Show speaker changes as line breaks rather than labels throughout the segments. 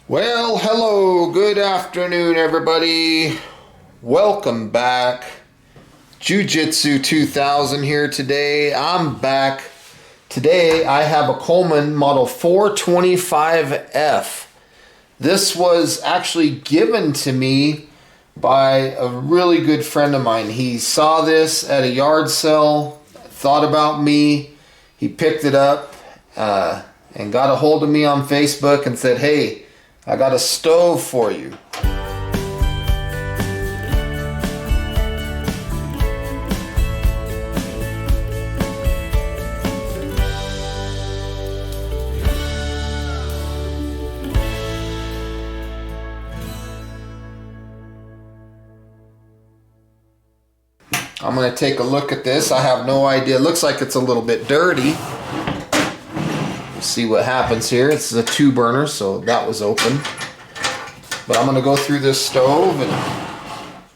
Well, hello, good afternoon, everybody. Welcome back. Jiu-Jitsu 2000 here today. I'm back. Today I have a Coleman model 425F. This was actually given to me by a really good friend of mine. He saw this at a yard sale, thought about me. He picked it up and got a hold of me on Facebook and said, hey, I got a stove for you. I'm going to take a look at this. I have no idea. It looks like it's a little bit dirty. We'll see what happens here. It's a 2-burner, so that was open. But I'm going to go through this stove and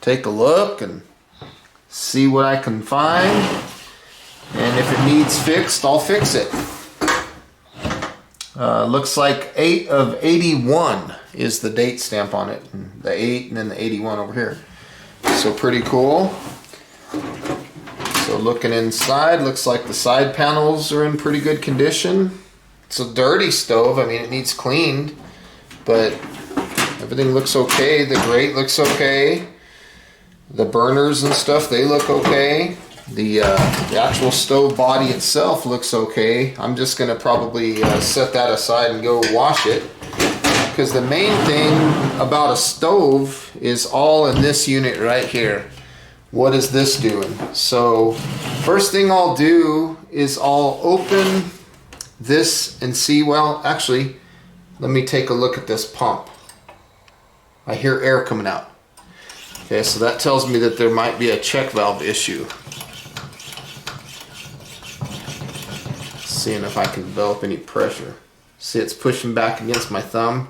take a look and see what I can find. And if it needs fixed, I'll fix it. Looks like 8 of 81 is the date stamp on it. The 8 and then the 81 over here. So pretty cool. So looking inside, looks like the side panels are in pretty good condition. It's a dirty stove. I mean, it needs cleaned, but everything looks okay. The grate looks okay. The burners and stuff, they look okay. The actual stove body itself looks okay. I'm just gonna probably set that aside and go wash it, because the main thing about a stove is all in this unit right here. What is this doing? So first thing I'll do is I'll open this and see, well, actually, let me take a look at this pump. I hear air coming out. Okay, so that tells me that there might be a check valve issue. Seeing if I can develop any pressure. See, it's pushing back against my thumb.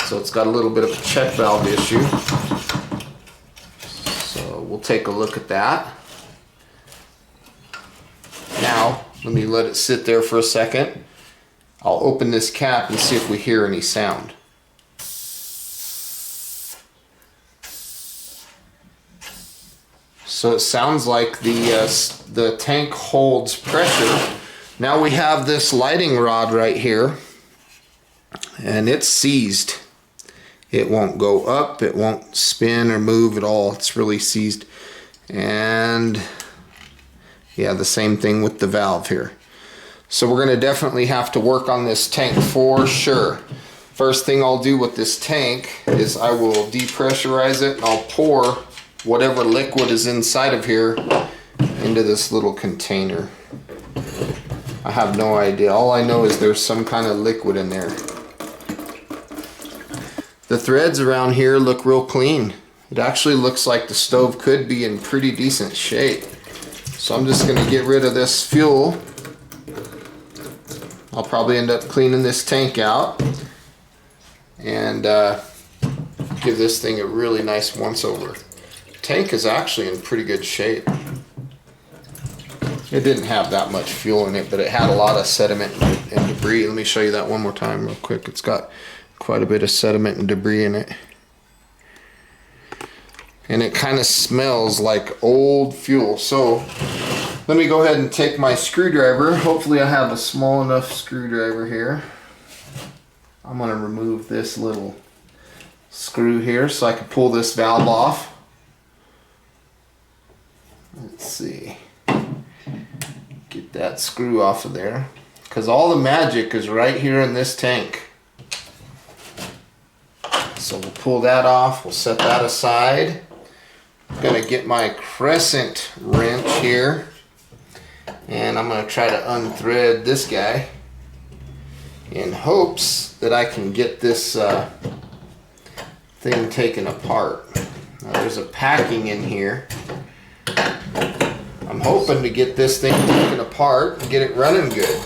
So it's got a little bit of a check valve issue. So we'll take a look at that. Now, let me let it sit there for a second. I'll open this cap and see if we hear any sound. So it sounds like the tank holds pressure. Now we have this lighting rod right here, and it's seized. It won't go up, it won't spin or move at all. It's really seized. And yeah, the same thing with the valve here. So we're going to definitely have to work on this tank for sure. First thing I'll do with this tank is I will depressurize it, and I'll pour whatever liquid is inside of here into this little container. I have no idea. All I know is there's some kind of liquid in there. The threads around here look real clean. It actually looks like the stove could be in pretty decent shape. So I'm just going to get rid of this fuel. I'll probably end up cleaning this tank out and give this thing a really nice once over. The tank is actually in pretty good shape. It didn't have that much fuel in it, but it had a lot of sediment and debris. Let me show you that one more time real quick. It's got quite a bit of sediment and debris in it. And it kind of smells like old fuel. So let me go ahead and take my screwdriver. Hopefully I have a small enough screwdriver here. I'm going to remove this little screw here so I can pull this valve off. Let's see. Get that screw off of there, because all the magic is right here in this tank. So we'll pull that off. We'll set that aside. I'm going to get my crescent wrench here, and I'm going to try to unthread this guy in hopes that I can get this thing taken apart. Now, there's a packing in here. I'm hoping to get this thing taken apart and get it running good.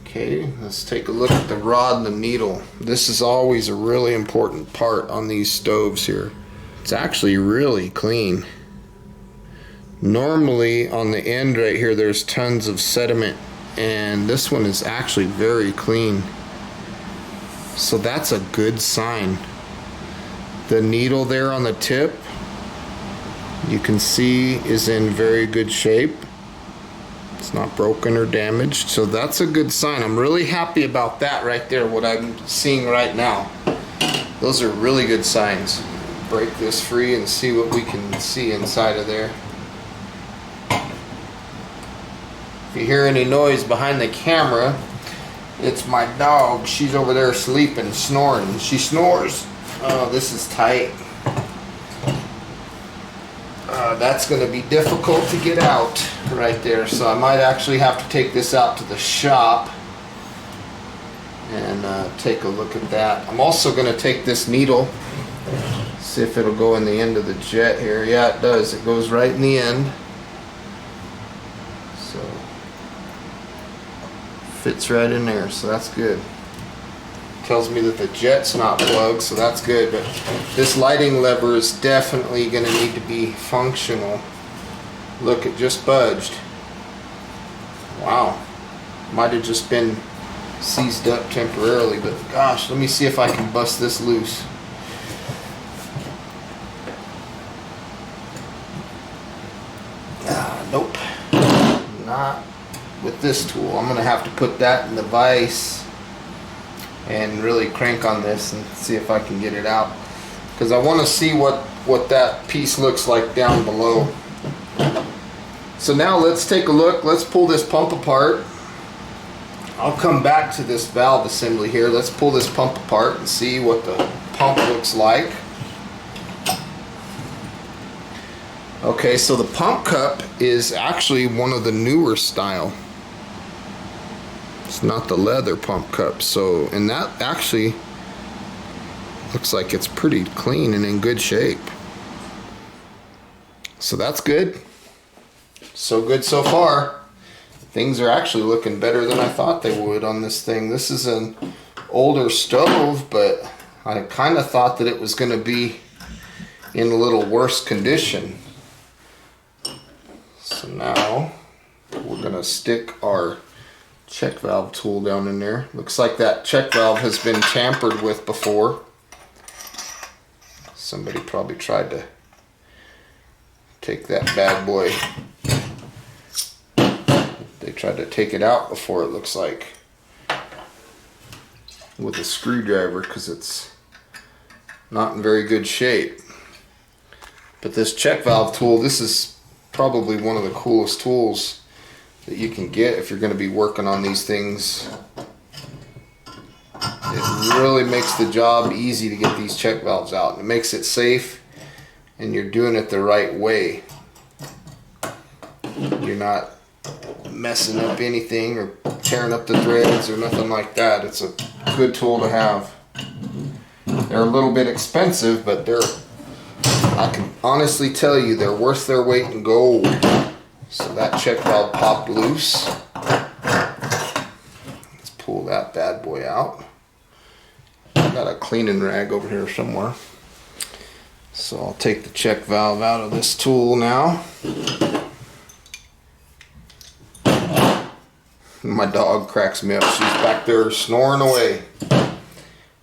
Okay, let's take a look at the rod and the needle. This is always a really important part on these stoves here. It's actually really clean. Normally on the end right here there's tons of sediment, and this one is actually very clean. So that's a good sign. The needle there on the tip, you can see, is in very good shape. It's not broken or damaged, so that's a good sign. I'm really happy about that right there, what I'm seeing right now. Those are really good signs. Break this free and see what we can see inside of there. If you hear any noise behind the camera, it's my dog. She's over there sleeping, snoring. She snores. Oh, this is tight. That's going to be difficult to get out right there, so I might actually have to take this out to the shop and take a look at that. I'm also going to take this needle, see if it'll go in the end of the jet here. Yeah, it does. It goes right in the end. So fits right in there, so that's good. Tells me that the jet's not plugged, so that's good, but this lighting lever is definitely going to need to be functional. Look, it just budged. Wow. Might have just been seized up temporarily, but gosh, let me see if I can bust this loose. Nope. Not with this tool. I'm going to have to put that in the vise and really crank on this and see if I can get it out, because I want to see what that piece looks like down below. So now let's take a look. Let's pull this pump apart. I'll come back to this valve assembly here. Let's pull this pump apart and see what the pump looks like. Okay, so the pump cup is actually one of the newer style. It's not the leather pump cup, so, and that actually looks like it's pretty clean and in good shape. So that's good. So good so far. Things are actually looking better than I thought they would on this thing. This is an older stove, but I kind of thought that it was going to be in a little worse condition. So now we're going to stick our check valve tool down in there. Looks like that check valve has been tampered with before. Somebody probably tried to take that bad boy. They tried to take it out before, it looks like, with a screwdriver, because it's not in very good shape. But this check valve tool, this is probably one of the coolest tools that you can get if you're going to be working on these things. It really makes the job easy to get these check valves out. It makes it safe, and you're doing it the right way. You're not messing up anything or tearing up the threads or nothing like that. It's a good tool to have. They're a little bit expensive, but I can honestly tell you they're worth their weight in gold. So that check valve popped loose. Let's pull that bad boy out. I got a cleaning rag over here somewhere. So I'll take the check valve out of this tool now. My dog cracks me up. She's back there snoring away.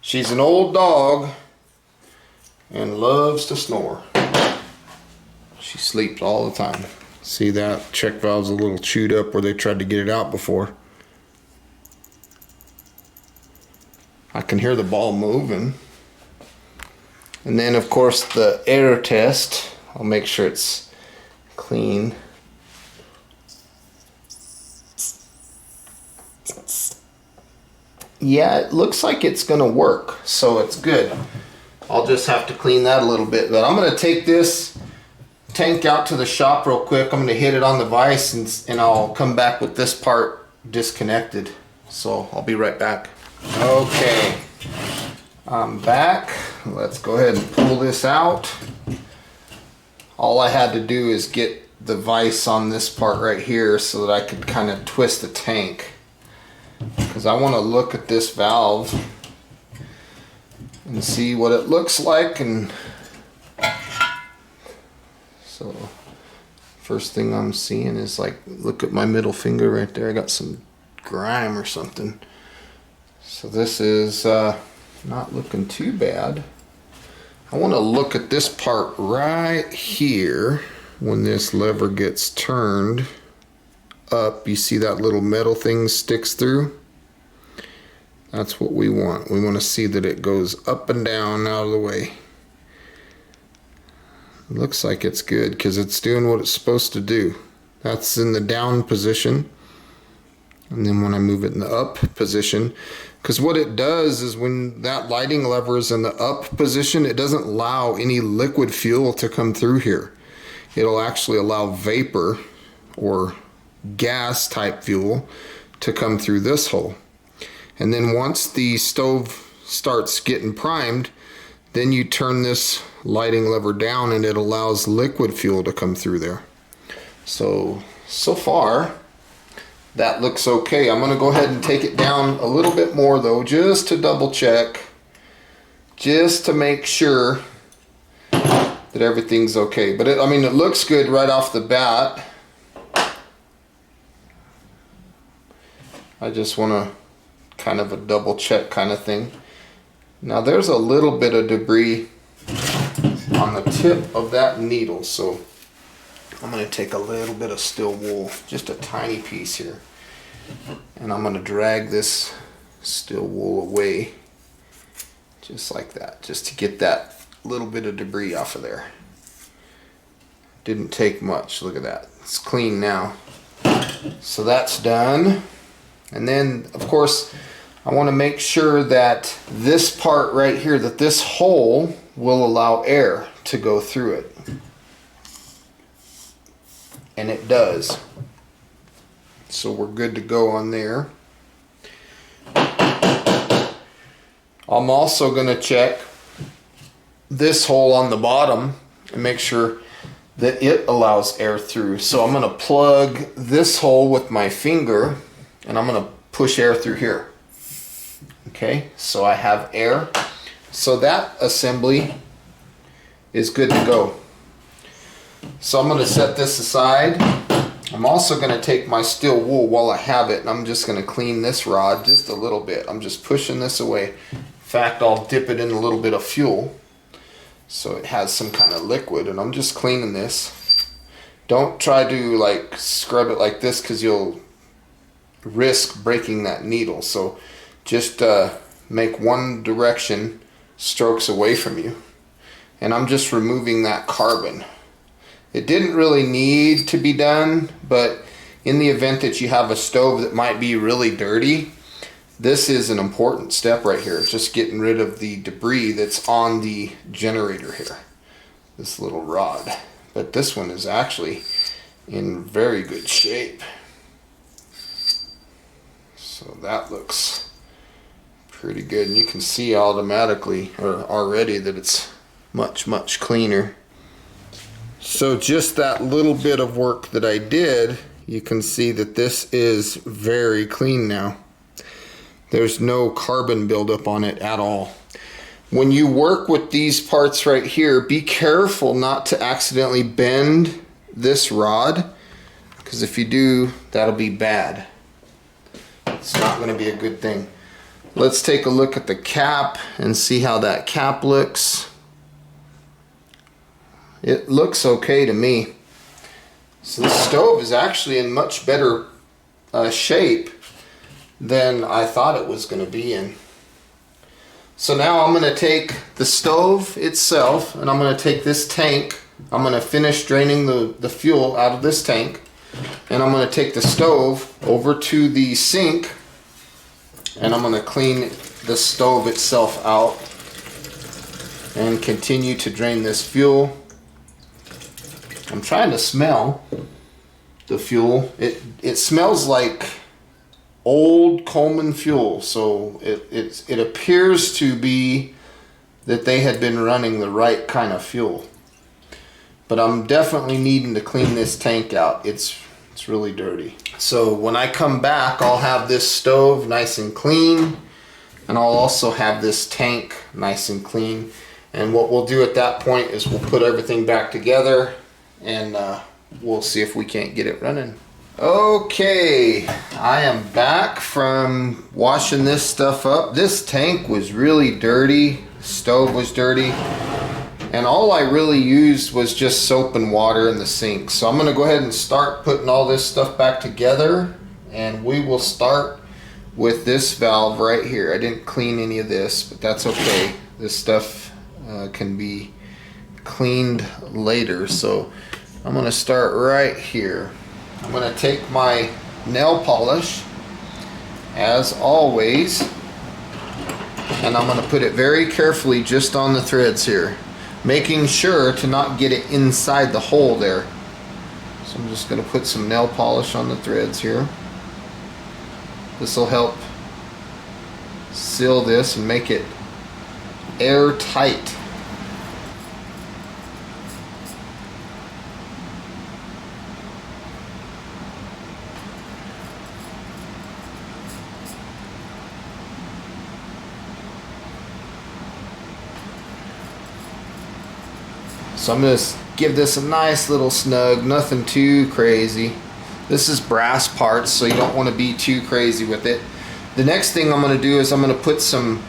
She's an old dog and loves to snore. She sleeps all the time. See, that check valve's a little chewed up where they tried to get it out before. I can hear the ball moving. And then of course the air test. I'll make sure it's clean. Yeah, it looks like it's gonna work, so it's good. I'll just have to clean that a little bit, but I'm gonna take this tank out to the shop real quick. I'm going to hit it on the vise and I'll come back with this part disconnected. So I'll be right back. Okay, I'm back. Let's go ahead and pull this out. All I had to do is get the vise on this part right here so that I could kind of twist the tank, because I want to look at this valve and see what it looks like. And so first thing I'm seeing is, like, look at my middle finger right there. I got some grime or something. So this is Not looking too bad. I want to look at this part right here. When this lever gets turned up, you see that little metal thing sticks through? That's what we want. We want to see that it goes up and down out of the way. It looks like it's good because it's doing what it's supposed to do. That's in the down position. And then when I move it in the up position, because what it does is when that lighting lever is in the up position, it doesn't allow any liquid fuel to come through here. It'll actually allow vapor or gas type fuel to come through this hole. And then once the stove starts getting primed, then you turn this lighting lever down and it allows liquid fuel to come through there. So far, that looks okay. I'm gonna go ahead and take it down a little bit more though, just to double check, just to make sure that everything's okay. But I mean, it looks good right off the bat. I just wanna kind of a double check kind of thing. Now there's a little bit of debris on the tip of that needle, so I'm going to take a little bit of steel wool, just a tiny piece here, and I'm going to drag this steel wool away just like that, just to get that little bit of debris off of there. Didn't take much. Look at that, it's clean now. So that's done. And then of course I want to make sure that this part right here, that this hole will allow air to go through it. And it does. So we're good to go on there. I'm also going to check this hole on the bottom and make sure that it allows air through. So I'm going to plug this hole with my finger and I'm going to push air through here. Okay, so I have air. So that assembly is good to go. So I'm going to set this aside. I'm also going to take my steel wool while I have it, and I'm just going to clean this rod just a little bit. I'm just pushing this away. In fact, I'll dip it in a little bit of fuel so it has some kind of liquid, and I'm just cleaning this. Don't try to like scrub it like this because you'll risk breaking that needle. So just make one direction strokes away from you, and I'm just removing that carbon. It didn't really need to be done, but in the event that you have a stove that might be really dirty, this is an important step right here. It's just getting rid of the debris that's on the generator here, this little rod. But this one is actually in very good shape. So that looks pretty good, and you can see automatically or already that it's much cleaner. So just that little bit of work that I did, you can see that this is very clean now. There's no carbon buildup on it at all. When you work with these parts right here, be careful not to accidentally bend this rod, because if you do, that'll be bad. It's not going to be a good thing. Let's take a look at the cap and see how that cap looks. It looks okay to me. So the stove is actually in much better shape than I thought it was going to be in. So now I'm going to take the stove itself and I'm going to take this tank. I'm going to finish draining the fuel out of this tank, and I'm going to take the stove over to the sink and I'm going to clean the stove itself out and continue to drain this fuel. I'm trying to smell the fuel. It smells like old Coleman fuel, so it appears to be that they had been running the right kind of fuel. But I'm definitely needing to clean this tank out. It's really dirty. So when I come back, I'll have this stove nice and clean, and I'll also have this tank nice and clean. And what we'll do at that point is we'll put everything back together and we'll see if we can't get it running. Okay, I am back from washing this stuff up. This tank was really dirty, the stove was dirty, and all I really used was just soap and water in the sink. So I'm gonna go ahead and start putting all this stuff back together, and we will start with this valve right here. I didn't clean any of this, but that's okay. This stuff can be cleaned later. So I'm gonna start right here. I'm gonna take my nail polish, as always, and I'm gonna put it very carefully just on the threads here, making sure to not get it inside the hole there. So I'm just gonna put some nail polish on the threads here. This will help seal this and make it airtight. So I'm going to give this a nice little snug, nothing too crazy. This is brass parts, so you don't want to be too crazy with it. The next thing I'm going to do is I'm going to put some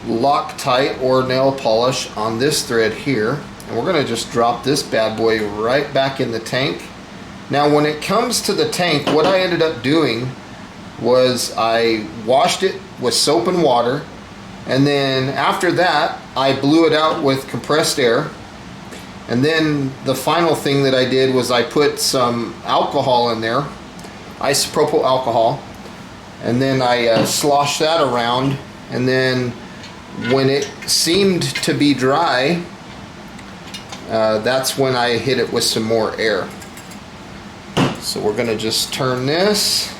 Loctite or nail polish on this thread here, and we're going to just drop this bad boy right back in the tank. Now when it comes to the tank, what I ended up doing was I washed it with soap and water, and then after that I blew it out with compressed air. And then the final thing that I did was I put some alcohol in there, isopropyl alcohol, and then I sloshed that around, and then when it seemed to be dry, that's when I hit it with some more air. So we're gonna just turn this,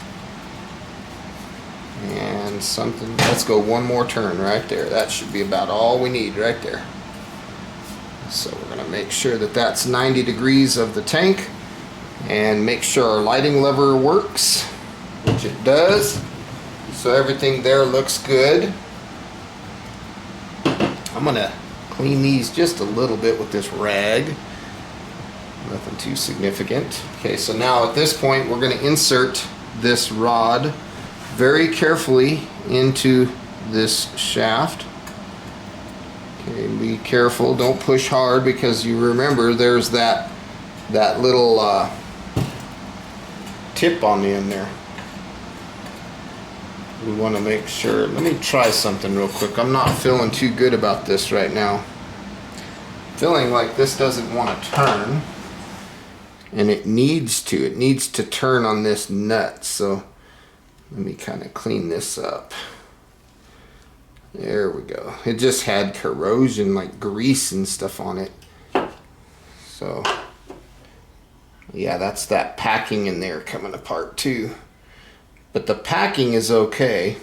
and let's go one more turn right there. That should be about all we need right there. So we're going to make sure that that's 90 degrees of the tank, and make sure our lighting lever works, which it does. So everything there looks good. I'm going to clean these just a little bit with this rag. Nothing too significant. Okay, so now at this point we're going to insert this rod very carefully into this shaft. Okay, be careful, don't push hard, because you remember there's that little tip on the end there. We want to make sure. Let me try something real quick. I'm not feeling too good about this right now. Feeling like this doesn't want to turn, and it needs to. It needs to turn on this nut. So let me kind of clean this up. There we go. It just had corrosion, like grease and stuff on it. So yeah, that's that packing in there coming apart too. But the packing is okay.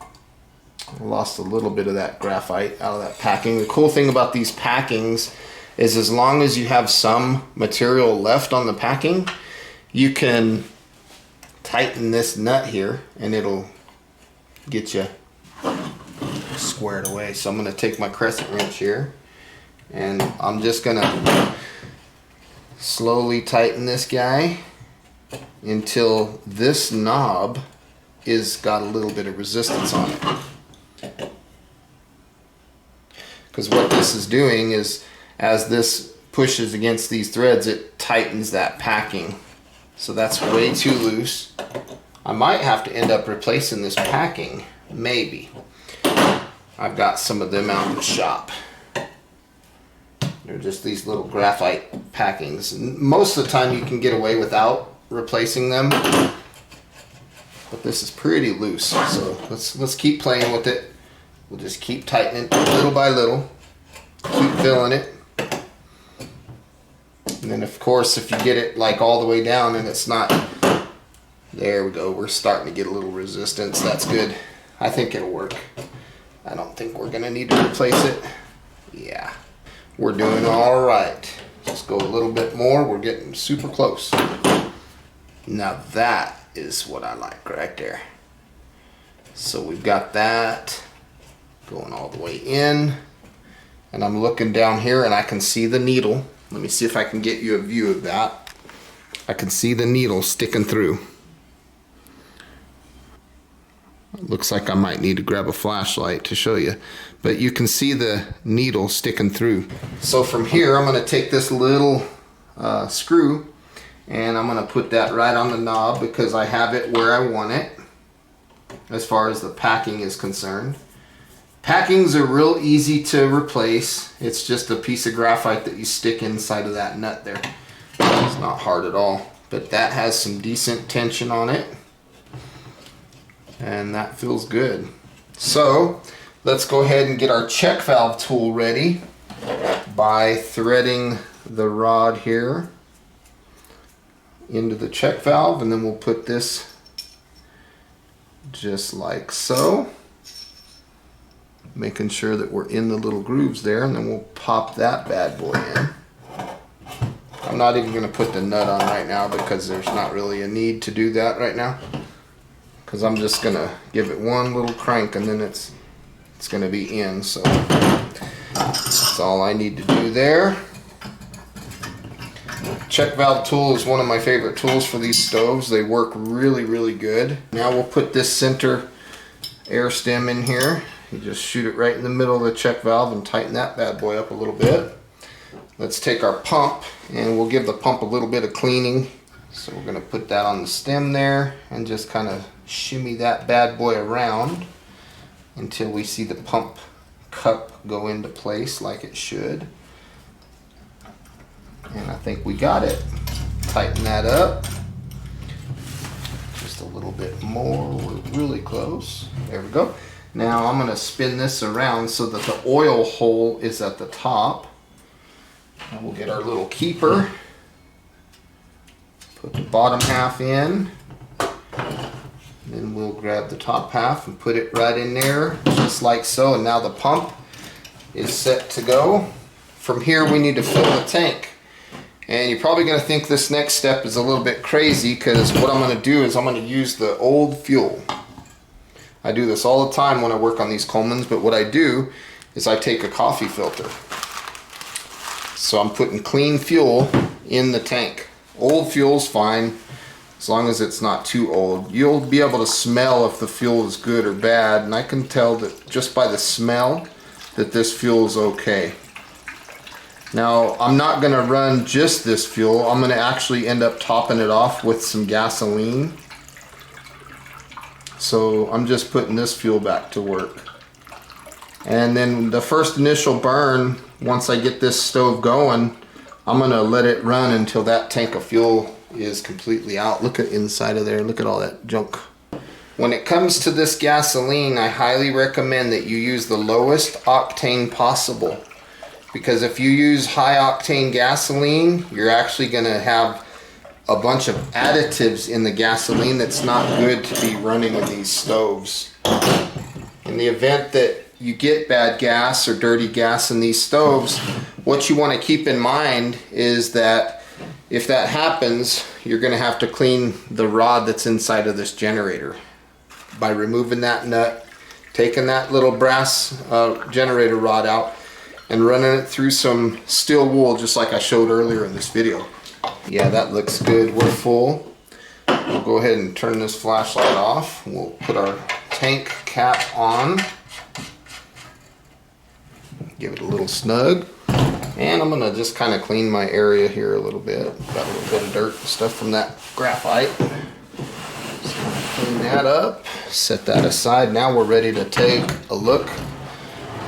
I lost a little bit of that graphite out of that packing. The cool thing about these packings is as long as you have some material left on the packing, you can tighten this nut here and it'll get you squared away. So I'm going to take my crescent wrench here, and I'm just going to slowly tighten this guy until this knob is got a little bit of resistance on it. Because what this is doing is, as this pushes against these threads, it tightens that packing. So that's way too loose. I might have to end up replacing this packing, maybe. I've got some of them out in the shop. They're just these little graphite packings. And most of the time you can get away without replacing them, but this is pretty loose. So let's keep playing with it. We'll just keep tightening little by little. Keep filling it. And then of course if you get it like all the way down and it's not, there we go, we're starting to get a little resistance. That's good. I think it'll work. I don't think we're gonna need to replace it. Yeah, we're doing all right. Just go a little bit more. We're getting super close. Now that is what I like right there. So we've got that going all the way in, and I'm looking down here and I can see the needle. Let me see if I can get you a view of that. I can see the needle sticking through. It looks like I might need to grab a flashlight to show you, but you can see the needle sticking through. So from here, I'm going to take this little screw and I'm going to put that right on the knob because I have it where I want it as far as the packing is concerned. Packings are real easy to replace. It's just a piece of graphite that you stick inside of that nut there. It's not hard at all, but that has some decent tension on it and that feels good. So let's go ahead and get our check valve tool ready by threading the rod here into the check valve, and then we'll put this just like so, making sure that we're in the little grooves there, and then we'll pop that bad boy in. I'm not even going to put the nut on right now because there's not really a need to do that right now, because I'm just going to give it one little crank and then it's going to be in. So that's all I need to do there. Check valve tool is one of my favorite tools for these stoves. They work really good. Now we'll put this center air stem in here. You just shoot it right in the middle of the check valve and tighten that bad boy up a little bit. Let's take our pump and we'll give the pump a little bit of cleaning. So we're going to put that on the stem there and just kind of shimmy that bad boy around until we see the pump cup go into place like it should. And I think we got it. Tighten that up just a little bit more. We're really close. There we go. Now I'm going to spin this around so that the oil hole is at the top. And we'll get our little keeper. Put the bottom half in. Then we'll grab the top half and put it right in there, just like so. And now the pump is set to go. From here we need to fill the tank. And you're probably going to think this next step is a little bit crazy, because what I'm going to do is I'm going to use the old fuel. I do this all the time when I work on these Colemans, but what I do is I take a coffee filter. So I'm putting clean fuel in the tank. Old fuel's fine, as long as it's not too old. You'll be able to smell if the fuel is good or bad, and I can tell that just by the smell that this fuel is okay. Now, I'm not going to run just this fuel. I'm going to actually end up topping it off with some gasoline. So I'm just putting this fuel back to work. And then the first initial burn, once I get this stove going, I'm going to let it run until that tank of fuel is completely out. Look at inside of there. Look at all that junk. When it comes to this gasoline, I highly recommend that you use the lowest octane possible. Because if you use high octane gasoline, you're actually going to have a bunch of additives in the gasoline that's not good to be running in these stoves. In the event that you get bad gas or dirty gas in these stoves, what you want to keep in mind is that if that happens, you're going to have to clean the rod that's inside of this generator by removing that nut, taking that little brass generator rod out, and running it through some steel wool, just like I showed earlier in this video. Yeah, that looks good. We're full. We'll go ahead and turn this flashlight off. We'll put our tank cap on. Give it a little snug. And I'm gonna just kind of clean my area here a little bit. Got a little bit of dirt and stuff from that graphite. So clean that up, set that aside. Now we're ready to take a look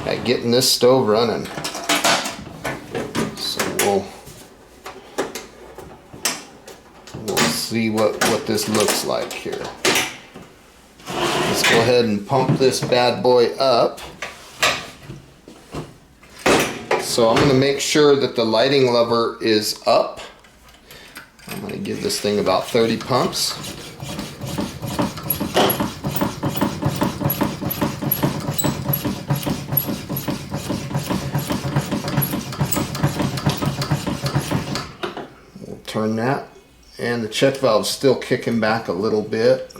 at getting this stove running. So we'll see what this looks like here. Let's go ahead and pump this bad boy up. So I'm going to make sure that the lighting lever is up. I'm going to give this thing about 30 pumps. We'll turn that, and the check valve's still kicking back a little bit,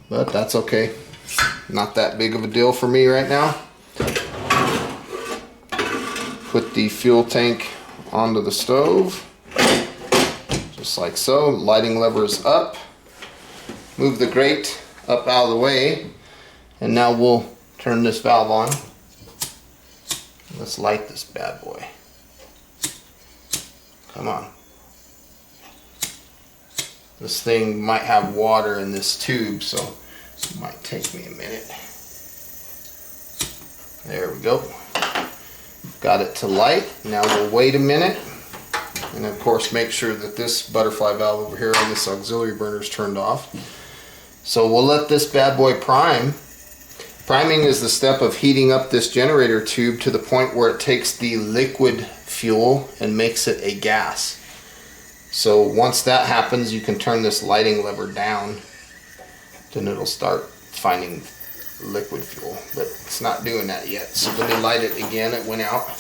but that's okay. Not that big of a deal for me right now. Put the fuel tank onto the stove. Just like so. Lighting lever is up. Move the grate up out of the way, and now we'll turn this valve on. Let's light this bad boy. Come on. This thing might have water in this tube, so it might take me a minute. There we go. Got it to light. Now we'll wait a minute, and of course make sure that this butterfly valve over here on this auxiliary burner is turned off. So we'll let this bad boy prime. Priming is the step of heating up this generator tube to the point where it takes the liquid fuel and makes it a gas. So once that happens, you can turn this lighting lever down, then it'll start finding liquid fuel, but it's not doing that yet. So let me light it again. It went out.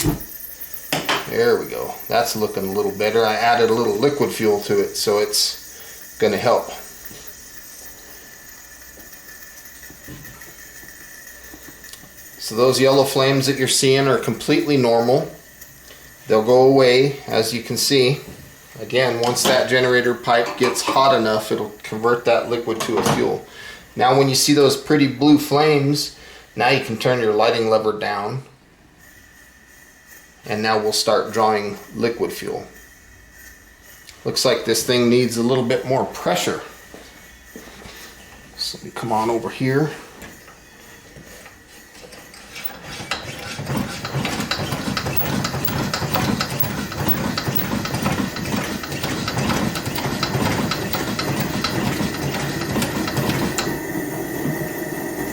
There we go. That's looking a little better. I added a little liquid fuel to it, so it's going to help. So those yellow flames that you're seeing are completely normal. They'll go away, as you can see. Again, once that generator pipe gets hot enough, it'll convert that liquid to a fuel. Now when you see those pretty blue flames, now you can turn your lighting lever down, and now we'll start drawing liquid fuel. Looks like this thing needs a little bit more pressure. So let me come on over here.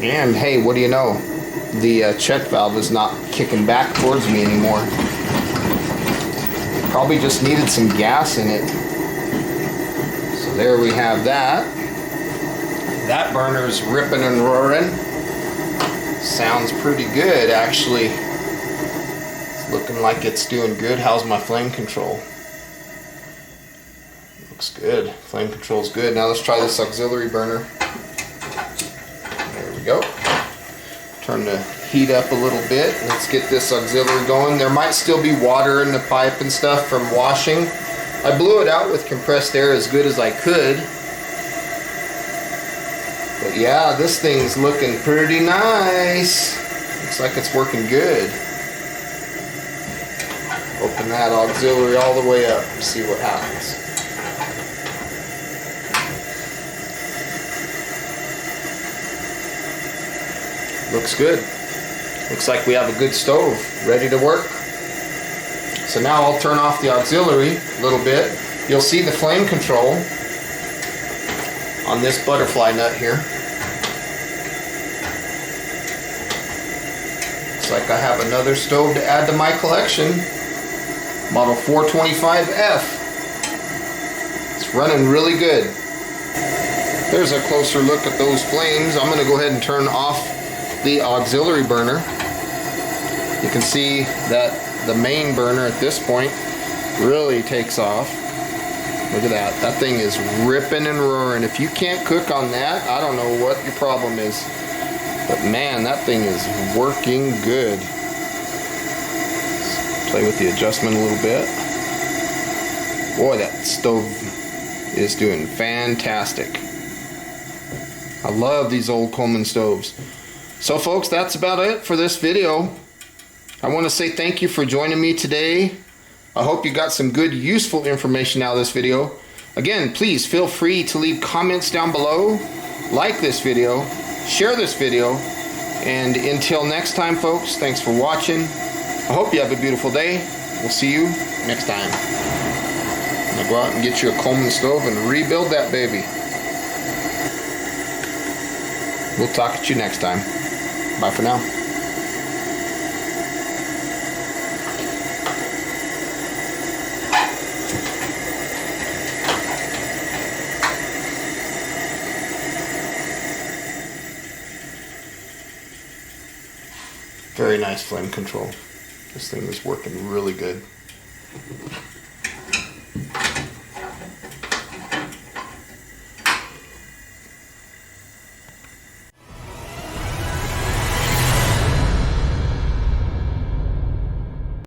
And hey, what do you know? The check valve is not kicking back towards me anymore. Probably just needed some gas in it. So there we have that. That burner's ripping and roaring. Sounds pretty good, actually. It's looking like it's doing good. How's my flame control? Looks good. Flame control's good. Now let's try this auxiliary burner. Go. Turn the heat up a little bit. Let's get this auxiliary going. There might still be water in the pipe and stuff from washing. I blew it out with compressed air as good as I could. But yeah, this thing's looking pretty nice. Looks like it's working good. Open that auxiliary all the way up and see what happens. Looks good. Looks like we have a good stove ready to work. So now I'll turn off the auxiliary a little bit. You'll see the flame control on this butterfly nut here. Looks like I have another stove to add to my collection. Model 425F. It's running really good. There's a closer look at those flames. I'm going to go ahead and turn off the auxiliary burner. You can see that the main burner at this point really takes off. Look at that. That thing is ripping and roaring. If you can't cook on that, I don't know what your problem is. But man, that thing is working good. Let's play with the adjustment a little bit. Boy, that stove is doing fantastic. I love these old Coleman stoves. So folks, that's about it for this video. I want to say thank you for joining me today. I hope you got some good, useful information out of this video. Again, please feel free to leave comments down below, like this video, share this video, and until next time folks, thanks for watching. I hope you have a beautiful day. We'll see you next time. Now go out and get you a Coleman stove and rebuild that baby. We'll talk at you next time. Bye for now. Very nice flame control. This thing is working really good.